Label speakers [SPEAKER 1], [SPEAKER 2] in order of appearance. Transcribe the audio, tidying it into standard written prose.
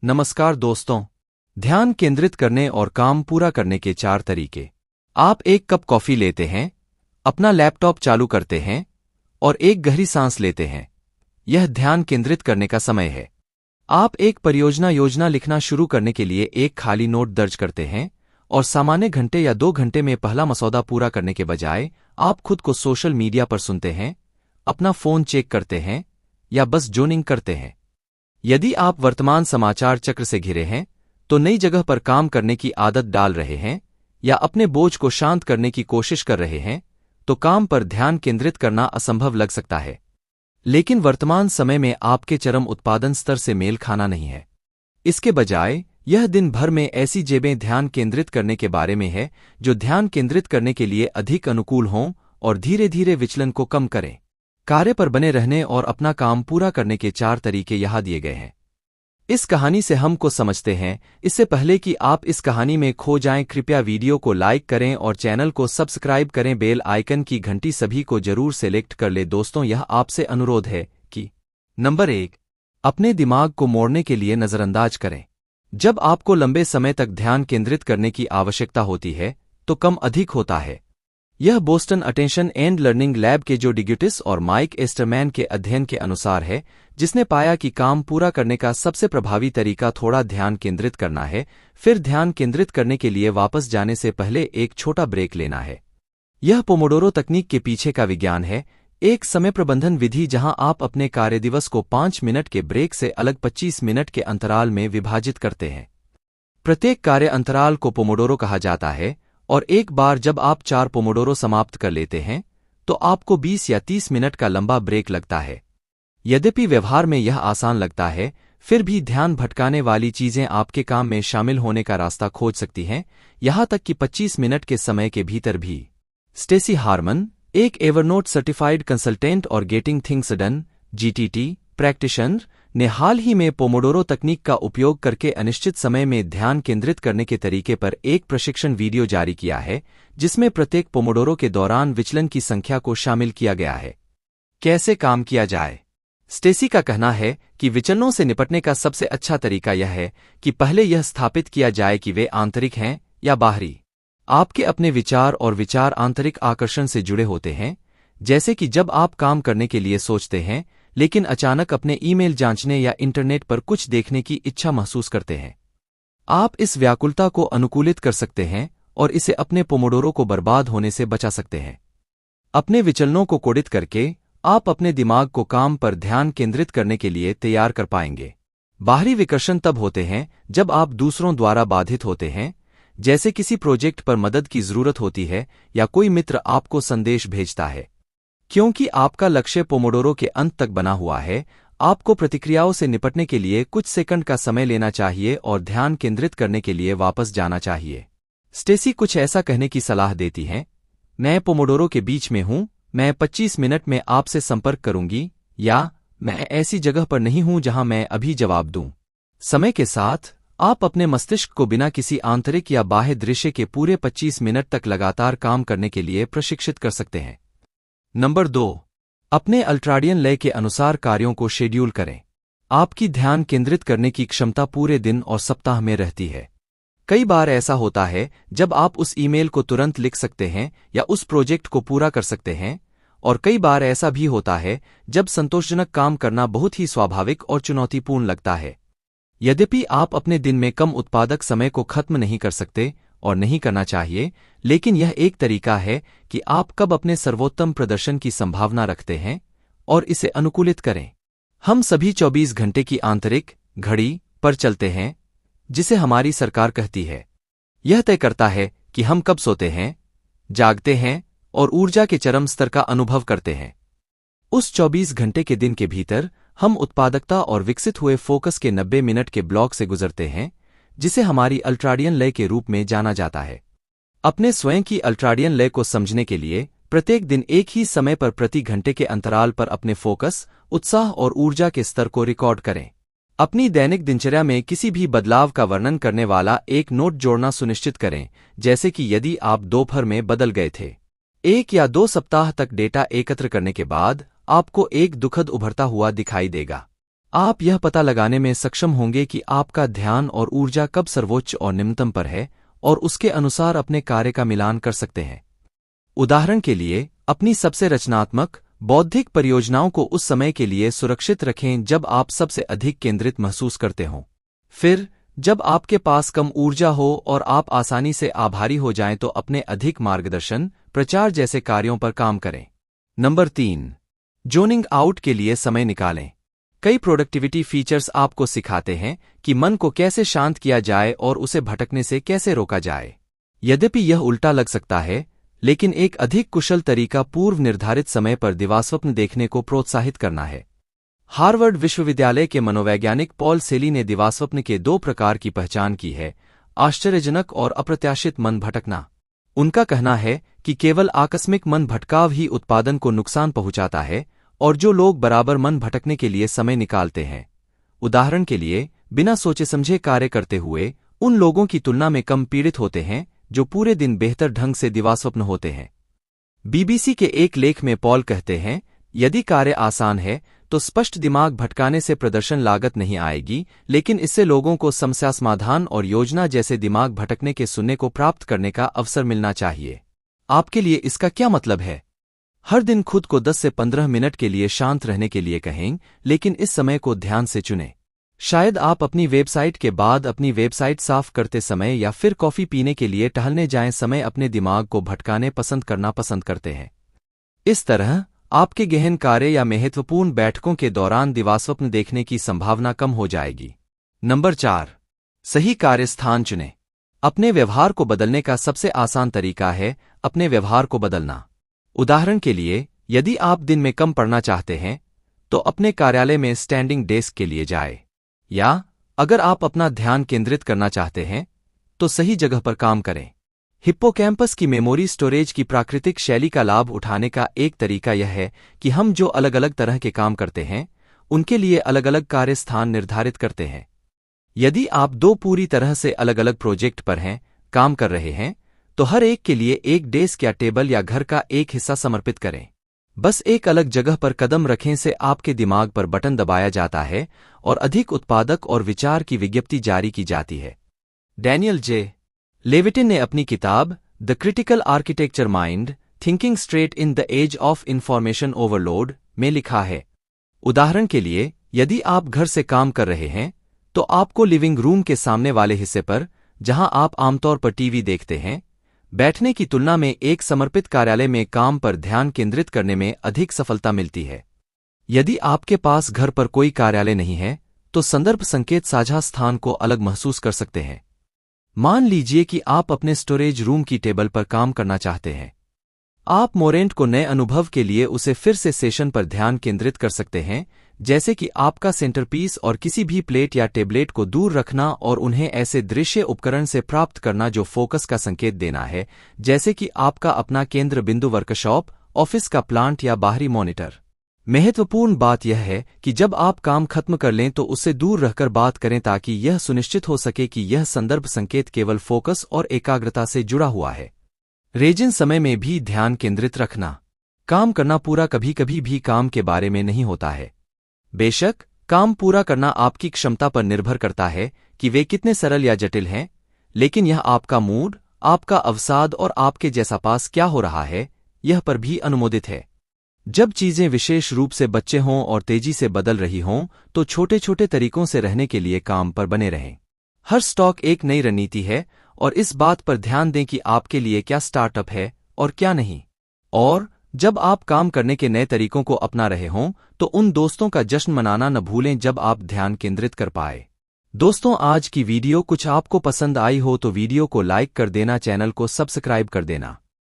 [SPEAKER 1] नमस्कार दोस्तों। ध्यान केंद्रित करने और काम पूरा करने के 4 तरीके। आप एक कप कॉफी लेते हैं, अपना लैपटॉप चालू करते हैं और एक गहरी सांस लेते हैं। यह ध्यान केंद्रित करने का समय है। आप एक परियोजना योजना लिखना शुरू करने के लिए एक खाली नोट दर्ज करते हैं और सामान्य घंटे या 2 घंटे में पहला मसौदा पूरा करने के बजाय आप खुद को सोशल मीडिया पर सुनते हैं, अपना फोन चेक करते हैं या बस जोनिंग करते हैं। यदि आप वर्तमान समाचार चक्र से घिरे हैं, तो नई जगह पर काम करने की आदत डाल रहे हैं या अपने बोझ को शांत करने की कोशिश कर रहे हैं, तो काम पर ध्यान केंद्रित करना असंभव लग सकता है। लेकिन वर्तमान समय में आपके चरम उत्पादन स्तर से मेल खाना नहीं है। इसके बजाय यह दिन भर में ऐसी जेबें ध्यान केंद्रित करने के बारे में है जो ध्यान केंद्रित करने के लिए अधिक अनुकूल हों और धीरे धीरे विचलन को कम करें। कार्य पर बने रहने और अपना काम पूरा करने के 4 तरीके यहाँ दिए गए हैं। इस कहानी से हम को समझते हैं। इससे पहले कि आप इस कहानी में खो जाएं, कृपया वीडियो को लाइक करें और चैनल को सब्सक्राइब करें। बेल आइकन की घंटी सभी को जरूर सेलेक्ट कर ले। दोस्तों, यह आपसे अनुरोध है कि नंबर 1, अपने दिमाग को मोड़ने के लिए नजरअंदाज करें। जब आपको लंबे समय तक ध्यान केंद्रित करने की आवश्यकता होती है, तो कम अधिक होता है। यह Boston attention and learning lab के जो डिग्यूटिस और माइक एस्टरमैन के अध्ययन के अनुसार है, जिसने पाया कि काम पूरा करने का सबसे प्रभावी तरीका थोड़ा ध्यान केंद्रित करना है, फिर ध्यान केंद्रित करने के लिए वापस जाने से पहले एक छोटा ब्रेक लेना है। यह पोमोडोरो तकनीक के पीछे का विज्ञान है, एक समय प्रबंधन विधि जहां आप अपने कार्यदिवस को 5 मिनट के ब्रेक से अलग 25 मिनट के अंतराल में विभाजित करते हैं। प्रत्येक कार्य अंतराल को पोमोडोरो कहा जाता है और एक बार जब आप 4 पोमोडोरो समाप्त कर लेते हैं, तो आपको 20 या 30 मिनट का लंबा ब्रेक लगता है। यद्यपि व्यवहार में यह आसान लगता है, फिर भी ध्यान भटकाने वाली चीजें आपके काम में शामिल होने का रास्ता खोज सकती हैं, यहां तक कि 25 मिनट के समय के भीतर भी। स्टेसी हार्मन, एक एवरनोट सर्टिफाइड कंसल्टेंट और getting things done (GTT) practitioner, ने हाल ही में पोमोडोरो तकनीक का उपयोग करके अनिश्चित समय में ध्यान केंद्रित करने के तरीके पर एक प्रशिक्षण वीडियो जारी किया है, जिसमें प्रत्येक पोमोडोरो के दौरान विचलन की संख्या को शामिल किया गया है। कैसे काम किया जाए? स्टेसी का कहना है कि विचलनों से निपटने का सबसे अच्छा तरीका यह है कि पहले यह स्थापित किया जाए कि वे आंतरिक हैं या बाहरी। आपके अपने विचार और विचार आंतरिक आकर्षण से जुड़े होते हैं, जैसे कि जब आप काम करने के लिए सोचते हैं लेकिन अचानक अपने ईमेल जांचने या इंटरनेट पर कुछ देखने की इच्छा महसूस करते हैं। आप इस व्याकुलता को अनुकूलित कर सकते हैं और इसे अपने पोमोडोरो को बर्बाद होने से बचा सकते हैं। अपने विचलनों को कोडित करके आप अपने दिमाग को काम पर ध्यान केंद्रित करने के लिए तैयार कर पाएंगे। बाहरी विकर्षण तब होते हैं जब आप दूसरों द्वारा बाधित होते हैं, जैसे किसी प्रोजेक्ट पर मदद की जरूरत होती है या कोई मित्र आपको संदेश भेजता है। क्योंकि आपका लक्ष्य पोमोडोरो के अंत तक बना हुआ है, आपको प्रतिक्रियाओं से निपटने के लिए कुछ सेकंड का समय लेना चाहिए और ध्यान केंद्रित करने के लिए वापस जाना चाहिए। स्टेसी कुछ ऐसा कहने की सलाह देती हैं: मैं पोमोडोरो के बीच में हूं, मैं 25 मिनट में आपसे संपर्क करूंगी, या मैं ऐसी जगह पर नहीं हूं जहां मैं अभी जवाब दूं। समय के साथ आप अपने मस्तिष्क को बिना किसी आंतरिक या बाह्य दृश्य के पूरे 25 मिनट तक लगातार काम करने के लिए प्रशिक्षित कर सकते हैं। नंबर 2, अपने अल्ट्राडियन लय के अनुसार कार्यों को शेड्यूल करें। आपकी ध्यान केंद्रित करने की क्षमता पूरे दिन और सप्ताह में रहती है। कई बार ऐसा होता है जब आप उस ईमेल को तुरंत लिख सकते हैं या उस प्रोजेक्ट को पूरा कर सकते हैं, और कई बार ऐसा भी होता है जब संतोषजनक काम करना बहुत ही स्वाभाविक और चुनौतीपूर्ण लगता है। यद्यपि आप अपने दिन में कम उत्पादक समय को खत्म नहीं कर सकते और नहीं करना चाहिए, लेकिन यह एक तरीका है कि आप कब अपने सर्वोत्तम प्रदर्शन की संभावना रखते हैं और इसे अनुकूलित करें। हम सभी 24 घंटे की आंतरिक घड़ी पर चलते हैं, जिसे हमारी सरकार कहती है। यह तय करता है कि हम कब सोते हैं, जागते हैं और ऊर्जा के चरम स्तर का अनुभव करते हैं। उस 24 घंटे के दिन के भीतर हम उत्पादकता और विकसित हुए फोकस के 90 मिनट के ब्लॉक से गुजरते हैं, जिसे हमारी अल्ट्राडियन लय के रूप में जाना जाता है। अपने स्वयं की अल्ट्राडियन लय को समझने के लिए प्रत्येक दिन एक ही समय पर प्रति घंटे के अंतराल पर अपने फोकस, उत्साह और ऊर्जा के स्तर को रिकॉर्ड करें। अपनी दैनिक दिनचर्या में किसी भी बदलाव का वर्णन करने वाला एक नोट जोड़ना सुनिश्चित करें, जैसे कि यदि आप दोपहर में बदल गए थे। 1 या 2 सप्ताह तक डेटा एकत्र करने के बाद आपको एक दुखद उभरता हुआ दिखाई देगा। आप यह पता लगाने में सक्षम होंगे कि आपका ध्यान और ऊर्जा कब सर्वोच्च और निम्नतम पर है और उसके अनुसार अपने कार्य का मिलान कर सकते हैं। उदाहरण के लिए, अपनी सबसे रचनात्मक, बौद्धिक परियोजनाओं को उस समय के लिए सुरक्षित रखें जब आप सबसे अधिक केंद्रित महसूस करते हों। फिर, जब आपके पास कम ऊर्जा हो और आप आसानी से आभारी हो जाएं तो अपने अधिक मार्गदर्शन, प्रचार जैसे कार्यों पर काम करें। नंबर 3, जोनिंग आउट के लिए समय निकालें। कई प्रोडक्टिविटी फीचर्स आपको सिखाते हैं कि मन को कैसे शांत किया जाए और उसे भटकने से कैसे रोका जाए। यद्यपि यह उल्टा लग सकता है, लेकिन एक अधिक कुशल तरीका पूर्व निर्धारित समय पर दिवास्वप्न देखने को प्रोत्साहित करना है। हार्वर्ड विश्वविद्यालय के मनोवैज्ञानिक पॉल सेली ने दिवास्वप्न के 2 प्रकार की पहचान की है: आश्चर्यजनक और अप्रत्याशित मन भटकना। उनका कहना है कि केवल आकस्मिक मन भटकाव ही उत्पादन को नुकसान पहुंचाता है, और जो लोग बराबर मन भटकने के लिए समय निकालते हैं, उदाहरण के लिए बिना सोचे समझे कार्य करते हुए, उन लोगों की तुलना में कम पीड़ित होते हैं जो पूरे दिन बेहतर ढंग से दिवास्वप्न होते हैं। बीबीसी के एक लेख में पॉल कहते हैं, यदि कार्य आसान है तो स्पष्ट दिमाग भटकाने से प्रदर्शन लागत नहीं आएगी, लेकिन इससे लोगों को समस्या समाधान और योजना जैसे दिमाग भटकने के सुनने को प्राप्त करने का अवसर मिलना चाहिए। आपके लिए इसका क्या मतलब है? हर दिन खुद को 10 से 15 मिनट के लिए शांत रहने के लिए कहें, लेकिन इस समय को ध्यान से चुनें। शायद आप अपनी वेबसाइट के बाद अपनी वेबसाइट साफ करते समय या फिर कॉफी पीने के लिए टहलने जाएं समय अपने दिमाग को भटकाने पसंद करते हैं। इस तरह आपके गहन कार्य या महत्वपूर्ण बैठकों के दौरान दिवास्वप्न देखने की संभावना कम हो जाएगी। नंबर 4, सही कार्यस्थान चुनें। अपने व्यवहार को बदलने का सबसे आसान तरीका है अपने व्यवहार को बदलना। उदाहरण के लिए, यदि आप दिन में कम पढ़ना चाहते हैं तो अपने कार्यालय में स्टैंडिंग डेस्क के लिए जाएं। या अगर आप अपना ध्यान केंद्रित करना चाहते हैं तो सही जगह पर काम करें। हिप्पोकैम्पस की मेमोरी स्टोरेज की प्राकृतिक शैली का लाभ उठाने का एक तरीका यह है कि हम जो अलग अलग तरह के काम करते हैं उनके लिए अलग अलग कार्य स्थान निर्धारित करते हैं। यदि आप 2 पूरी तरह से अलग अलग प्रोजेक्ट पर काम कर रहे हैं तो हर एक के लिए एक डेस्क या टेबल या घर का एक हिस्सा समर्पित करें। बस एक अलग जगह पर कदम रखें से आपके दिमाग पर बटन दबाया जाता है और अधिक उत्पादक और विचार की विज्ञप्ति जारी की जाती है। डैनियल जे. लेविटिन ने अपनी किताब the critical architecture mind, thinking straight in the age of information overload में लिखा है, उदाहरण के लिए, यदि आप घर से काम कर रहे हैं तो आपको लिविंग रूम के सामने वाले हिस्से पर, जहां आप आमतौर पर टीवी देखते हैं, बैठने की तुलना में एक समर्पित कार्यालय में काम पर ध्यान केंद्रित करने में अधिक सफलता मिलती है। यदि आपके पास घर पर कोई कार्यालय नहीं है तो संदर्भ संकेत साझा स्थान को अलग महसूस कर सकते हैं। मान लीजिए कि आप अपने स्टोरेज रूम की टेबल पर काम करना चाहते हैं। आप मोरेंट को नए अनुभव के लिए उसे फिर से सेशन पर ध्यान केंद्रित कर सकते हैं, जैसे कि आपका सेंटरपीस और किसी भी प्लेट या टेबलेट को दूर रखना और उन्हें ऐसे दृश्य उपकरण से प्राप्त करना जो फोकस का संकेत देना है, जैसे कि आपका अपना केंद्र बिंदु वर्कशॉप, ऑफिस का प्लांट या बाहरी मॉनिटर। महत्वपूर्ण बात यह है कि जब आप काम खत्म कर लें तो उससे दूर रहकर बात करें ताकि यह सुनिश्चित हो सके कि यह संदर्भ संकेत केवल फोकस और एकाग्रता से जुड़ा हुआ है। रेजिन समय में भी ध्यान केंद्रित रखना। काम करना पूरा कभी कभी भी काम के बारे में नहीं होता है। बेशक, काम पूरा करना आपकी क्षमता पर निर्भर करता है कि वे कितने सरल या जटिल हैं, लेकिन यह आपका मूड, आपका अवसाद और आपके जैसा पास क्या हो रहा है, यह पर भी अनुमोदित है। जब चीजें विशेष रूप से बच्चे हों और तेजी से बदल रही हों तो छोटे छोटे तरीकों से रहने के लिए काम पर बने रहें। हर स्टॉक एक नई रणनीति है और इस बात पर ध्यान दें कि आपके लिए क्या स्टार्टअप है और क्या नहीं। और जब आप काम करने के नए तरीकों को अपना रहे हों तो उन दोस्तों का जश्न मनाना न भूलें जब आप ध्यान केंद्रित कर पाए। दोस्तों, आज की वीडियो कुछ आपको पसंद आई हो तो वीडियो को लाइक कर देना, चैनल को सब्सक्राइब कर देना।